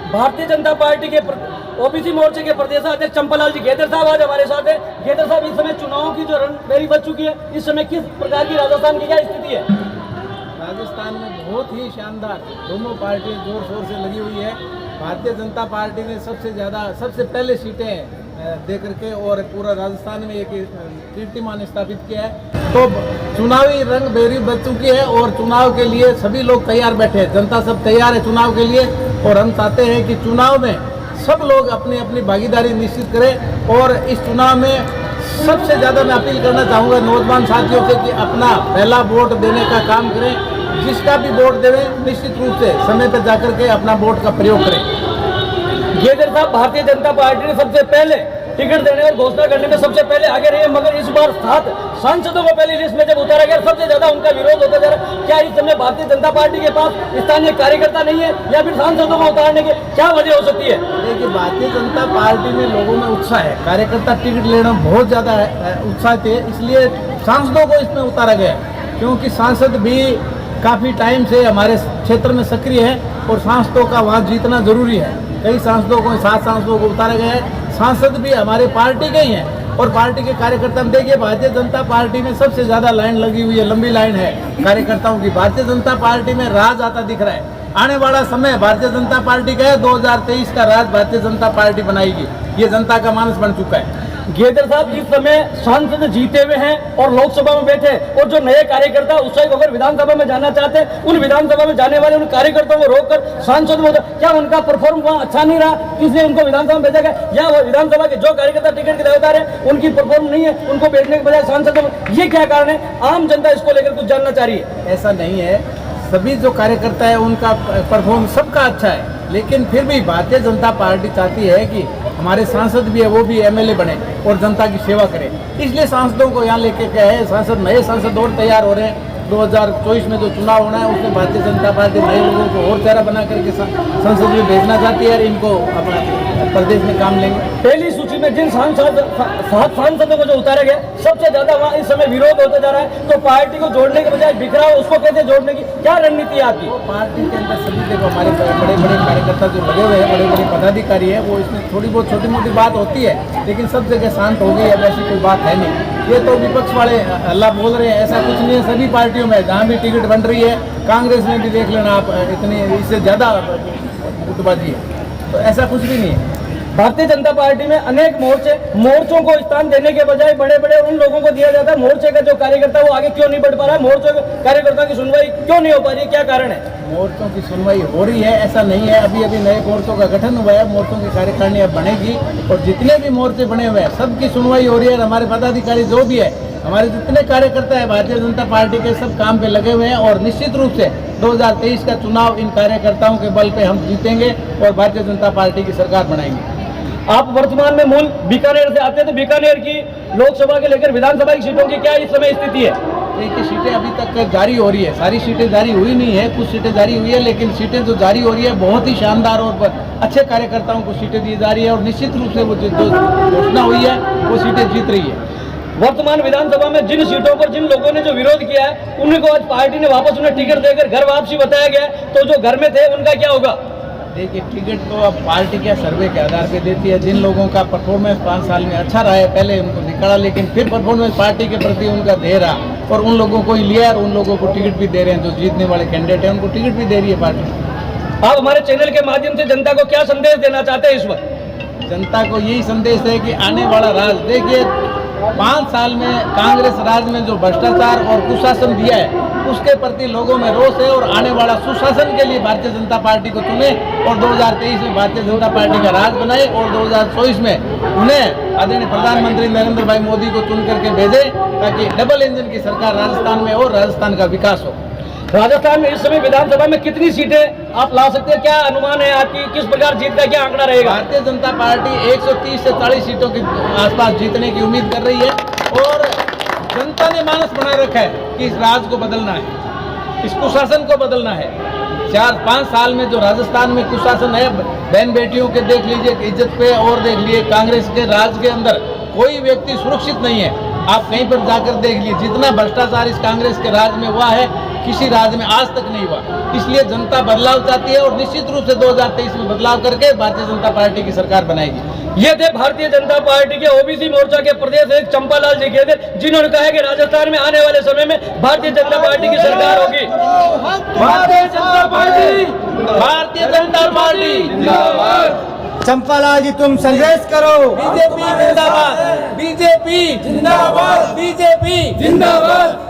Bharatiya Janata party के OBC मोर्चे के प्रदेशाध्यक्ष चंपालाल जी गेदर साहब आज हमारे साथ है। गेदर साहब, इस समय चुनाव की जो रणभेरी बच चुकी है, इस समय किस प्रकार की राजस्थान की क्या स्थिति है? राजस्थान में बहुत ही शानदार दोनों पार्टियां जोर शोर से लगी हुई है। भारतीय जनता पार्टी ने सबसे पहले सीटें दे करके और पूरा राजस्थान में एक कीर्तिमान स्थापित किया है। तो चुनावी रंग बेरी बच चुकी है और चुनाव के लिए सभी लोग तैयार बैठे हैं। जनता सब तैयार है चुनाव के लिए और हम चाहते हैं कि चुनाव में सब लोग अपनी अपनी भागीदारी निश्चित करें। और इस चुनाव में सबसे ज़्यादा मैं अपील करना चाहूँगा नौजवान साथियों से कि अपना पहला वोट देने का काम करें। जिसका भी वोट देवें निश्चित रूप से समय पर जाकर के अपना वोट का प्रयोग करें। गेदर साहब, भारतीय जनता पार्टी ने सबसे पहले टिकट देने और घोषणा करने में सबसे पहले आगे रही है, मगर इस बार 7 सांसदों को पहली लिस्ट में जब उतारा गया सबसे ज्यादा उनका विरोध होता जा रहा है। क्या इस समय भारतीय जनता पार्टी के पास स्थानीय कार्यकर्ता नहीं है या फिर सांसदों को उतारने की क्या वजह हो सकती है? देखिए, भारतीय जनता पार्टी में लोगों में उत्साह है, कार्यकर्ता टिकट लेना बहुत ज्यादा उत्साह थे, इसलिए सांसदों को इसमें उतारा गया। क्योंकि सांसद भी काफी टाइम से हमारे क्षेत्र में सक्रिय है और सांसदों का वहाँ जीतना जरूरी है। कई सांसदों को 7 सांसदों को उतारा गया है। सांसद भी हमारे पार्टी के ही हैं और पार्टी के कार्यकर्ता में देखिए, भारतीय जनता पार्टी में सबसे ज्यादा लाइन लगी हुई है, लंबी लाइन है कार्यकर्ताओं की। भारतीय जनता पार्टी में राज आता दिख रहा है। आने वाला समय भारतीय जनता पार्टी का है, 2023 का राज भारतीय जनता पार्टी बनाएगी, ये जनता का मानस बन चुका है। गेदर साहब, इस समय सांसद जीते हुए हैं और लोकसभा में बैठे और जो नए कार्यकर्ता उत्साहित होकर विधानसभा में जाना चाहते हैं, उन विधानसभा में जाने वाले उन कार्यकर्ताओं को रोककर सांसद में क्या उनका परफॉर्म वहाँ अच्छा नहीं रहा इसलिए उनको विधानसभा में भेजा गया, या वो विधानसभा के जो कार्यकर्ता टिकट के दावेदार है उनकी परफॉर्म नहीं है, उनको भेजने के बजाय सांसद में, ये क्या कारण है? आम जनता इसको लेकर कुछ जानना चाह रही है। ऐसा नहीं है, सभी जो कार्यकर्ता है उनका परफॉर्म सबका अच्छा है, लेकिन फिर भी भारतीय जनता पार्टी चाहती है कि हमारे सांसद भी है वो भी एमएलए बने और जनता की सेवा करें। इसलिए सांसदों को यहाँ लेके गए हैं। सांसद नए सांसद और तैयार हो रहे हैं। 2024 में जो चुनाव होना है उसमें भारतीय जनता पार्टी नए लोगों को और चेहरा बना करके संसद में भेजना चाहती है और इनको अपना प्रदेश में काम लेंगे। पहली सूची में जिन 7 सांसदों को जो उतारा गया सबसे ज्यादा वहाँ इस समय विरोध होता जा रहा है, तो पार्टी को जोड़ने के बजाय बिखरा उसको कैसे जोड़ने की क्या रणनीति है आपकी? पार्टी के अंदर सभी देखो हमारे बड़े बड़े कार्यकर्ता जो लगे हुए हैं, बड़े बड़े पदाधिकारी है, वो इसमें थोड़ी बहुत छोटी मोटी बात होती है, लेकिन सब जगह शांत हो गई। अब ऐसी कोई बात है नहीं। ये तो विपक्ष वाले अल्लाह बोल रहे हैं, ऐसा कुछ नहीं है। सभी पार्टियों में जहाँ भी टिकट बन रही है, कांग्रेस में भी देख लेना आप, इतनी इससे ज़्यादा गुटबाजी है, तो ऐसा कुछ भी नहीं है। भारतीय जनता पार्टी में अनेक मोर्चों को स्थान देने के बजाय बड़े बड़े उन लोगों को दिया जाता है। मोर्चे का जो कार्यकर्ता वो आगे क्यों नहीं बढ़ पा रहा है? मोर्चों के कार्यकर्ता की सुनवाई क्यों नहीं हो पा रही है? क्या कारण है? मोर्चों की सुनवाई हो रही है, ऐसा नहीं है। अभी अभी नए मोर्चों का गठन हुआ है, मोर्चों की कार्यकारिणी अब बनेगी और जितने भी मोर्चे बने हुए हैं सबकी सुनवाई हो रही है। हमारे पदाधिकारी जो भी है, हमारे जितने कार्यकर्ता है भारतीय जनता पार्टी के, सब काम पे लगे हुए हैं और निश्चित रूप से 2023 का चुनाव इन कार्यकर्ताओं के बल पे हम जीतेंगे और भारतीय जनता पार्टी की सरकार बनाएंगे। आप वर्तमान में मूल बीकानेर से आते हैं, तो बीकानेर की लोकसभा के लेकर विधानसभा की सीटों की क्या इस समय स्थिति है? देखिए, सीटें अभी तक जारी हो रही है, सारी सीटें जारी हुई नहीं है, कुछ सीटें जारी हुई है, लेकिन सीटें जो जारी हो रही है बहुत ही शानदार और अच्छे कार्यकर्ताओं को सीटें दी जा रही है और निश्चित रूप से वो जो घोषणा हुई है वो सीटें जीत रही है। वर्तमान विधानसभा में जिन सीटों पर जिन लोगों ने जो विरोध किया है उनको आज पार्टी ने वापस उन्हें टिकट देकर घर वापसी बताया गया, तो जो घर में थे उनका क्या होगा? देखिए, टिकट तो अब पार्टी के सर्वे के आधार पे देती है। जिन लोगों का परफॉर्मेंस 5 साल में अच्छा रहा है पहले उनको निकाला, लेकिन फिर परफॉर्मेंस पार्टी के प्रति उनका दे रहा और उन लोगों को ही लिया और उन लोगों को टिकट भी दे रहे हैं। जो जीतने वाले कैंडिडेट हैं उनको टिकट भी दे रही है पार्टी। आप हमारे चैनल के माध्यम से जनता को क्या संदेश देना चाहते हैं इस वक्त? जनता को यही संदेश है कि आने वाला राज, देखिए 5 साल में कांग्रेस राज में जो भ्रष्टाचार और कुशासन दिया है उसके प्रति लोगों में रोष है और आने वाला सुशासन के लिए भारतीय जनता पार्टी को चुने और 2023 में भारतीय जनता पार्टी का राज बनाए और 2024 में उन्हें आदरणीय प्रधानमंत्री नरेंद्र भाई मोदी को चुन करके भेजे ताकि डबल इंजन की सरकार राजस्थान में और राजस्थान का विकास हो। राजस्थान में इस समय विधानसभा में कितनी सीटें आप ला सकते हैं? क्या अनुमान है आपकी? किस प्रकार जीत का क्या आंकड़ा रहेगा? भारतीय जनता पार्टी 130 से 40 सीटों के आसपास जीतने की उम्मीद कर रही है और जनता ने मानस बना रखा है कि इस राज को बदलना है, इस कुशासन को बदलना है। 4-5 साल में जो राजस्थान में कुशासन है, बहन बेटियों के देख लीजिए इज्जत पे, और देख लीजिए कांग्रेस के राज के अंदर कोई व्यक्ति सुरक्षित नहीं है। आप कहीं पर जाकर देख लीजिए, जितना भ्रष्टाचार इस कांग्रेस के राज में हुआ है, किसी राज्य में आज तक नहीं हुआ। इसलिए जनता बदलाव चाहती है और निश्चित रूप से 2023 में बदलाव करके भारतीय जनता पार्टी की सरकार बनाएगी। ये थे भारतीय जनता पार्टी के ओबीसी मोर्चा के प्रदेश अध्यक्ष चंपालाल जी के थे, जिन्होंने कहा कि राजस्थान में आने वाले समय में भारतीय जनता पार्टी की सरकार होगी। भारतीय जनता पार्टी, भारतीय जनता पार्टी चंपालाल जी तुम संदेश करो। बीजेपी जिंदाबाद, बीजेपी जिंदाबाद, बीजेपी जिंदाबाद।